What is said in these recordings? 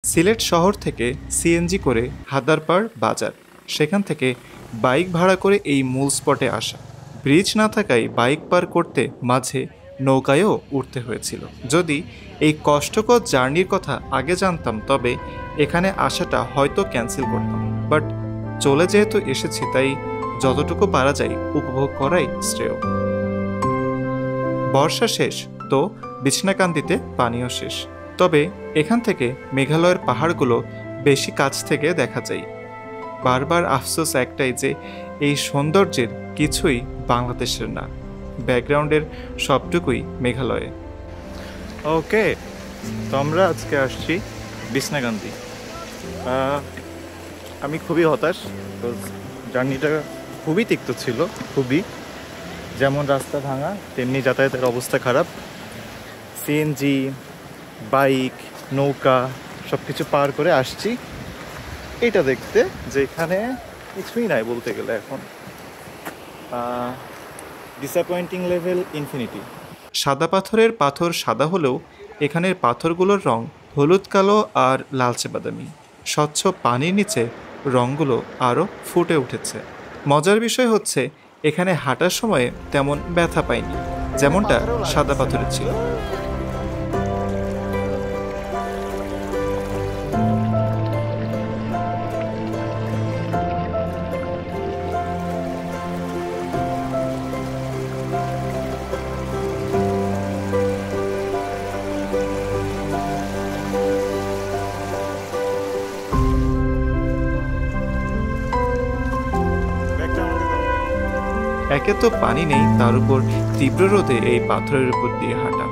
সিলেট শহর থেকে সিএনজি করে হাদারপাড় বাজার, সেখান থেকে বাইক ভাড়া করে এই মূল স্পটে আসা। ব্রিজ না থাকায় বাইক পার করতে মাঝে নৌকায়ও উঠতে হয়েছিল। যদি এই কষ্টকর জার্নির কথা আগে জানতাম তবে এখানে আসাটা হয়তো ক্যান্সেল করতাম, বাট চলে যেহেতু এসেছি তাই যতটুকু পারা যায় উপভোগ করাই শ্রেয়। বর্ষা শেষ তো বিছনাকান্দিতে পানিও শেষ, তবে এখান থেকে মেঘালয়ের পাহাড়গুলো বেশি কাছ থেকে দেখা যায়। বারবার আফসোস একটাই যে এই সৌন্দর্যের কিছুই বাংলাদেশের না, ব্যাকগ্রাউন্ডের সবটুকুই মেঘালয়ে। ওকে, তো আমরা আজকে আসছি বিছনাকান্দি। আমি খুবই হতাশ, জার্নিটা খুবই তিক্ত ছিল, খুবই। যেমন রাস্তা ভাঙা তেমনি যাতায়াতের অবস্থা খারাপ। সিএনজি, বাইক, নৌকা সব কিছু পার করে আসছি এইটা দেখতে, যে এখানে কিছুই নাই বলতে গেলে। এখন ডিসঅ্যাপয়েন্টিং লেভেল ইনফিনিটি। সাদা পাথরের পাথর সাদা হলেও এখানের পাথরগুলোর রং হলুদ কালো আর লালচে বাদামি। স্বচ্ছ পানির নিচে রঙগুলো আরও ফুটে উঠেছে। মজার বিষয় হচ্ছে এখানে হাঁটার সময়ে তেমন ব্যথা পাইনি, যেমনটা সাদা পাথরের ছিল। একে তো পানি নেই, তার উপর তীব্র রোদে এই পাথরের উপর দিয়ে হাঁটা।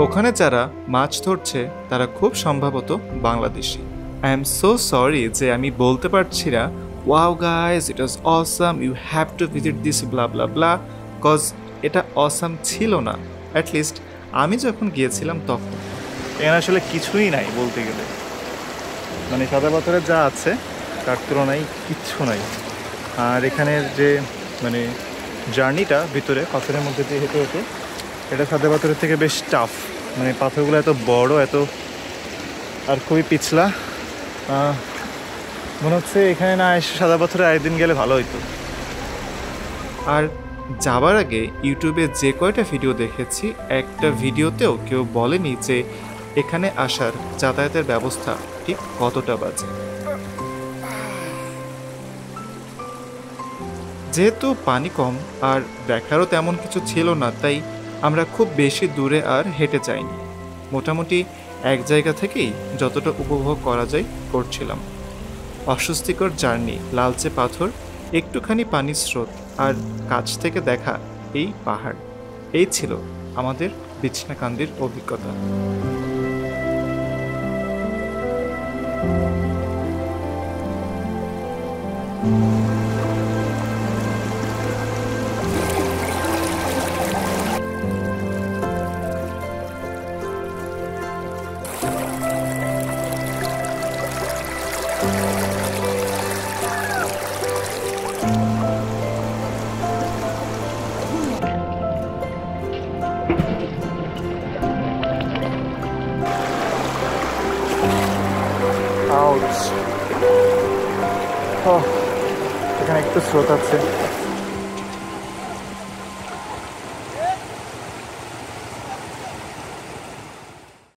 ওখানে যারা মাছ ধরছে তারা খুব সম্ভবত Bangladeshi. I am so sorry যে আমি বলতে পারছি না wow guys it was awesome, you have to visit this blah blah blah, cause এটা অসাম ছিল না। অ্যাটলিস্ট আমি যখন গিয়েছিলাম তখন এখানে আসলে কিছুই নাই বলতে গেলে। মানে সাদা পাথরের যা আছে তার তুলনায় কিচ্ছু নাই। আর এখানের যে মানে জার্নিটা ভিতরে পাথরের মধ্যে দিয়ে হেঁটে হেঁটে, এটা সাদা পাথরের থেকে বেশ টাফ। মানে পাথরগুলো এত বড়, এত আর খুবই পিছলা। মনে হচ্ছে এখানে না এসে সাদা পাথরে একদিন গেলে ভালো হইতো। আর যাবার আগে ইউটিউবে যে কয়টা ভিডিও দেখেছি, একটা ভিডিওতেও কেউ বলেনি যে এখানে আসার যাতায়াতের ব্যবস্থা ঠিক কতটা বাজে। যেহেতু পানি কম আর দেখারও তেমন কিছু ছিল না, তাই আমরা খুব বেশি দূরে আর হেঁটে যাইনি। মোটামুটি এক জায়গা থেকেই যতটা উপভোগ করা যায় করছিলাম। অস্বস্তিকর জার্নি, লালচে পাথর, একটুখানি পানির স্রোত আর কাছ থেকে দেখা এই পাহাড়, এই ছিল আমাদের বিছনাকান্দির অভিজ্ঞতা। এখানে একটু স্রোত আছে।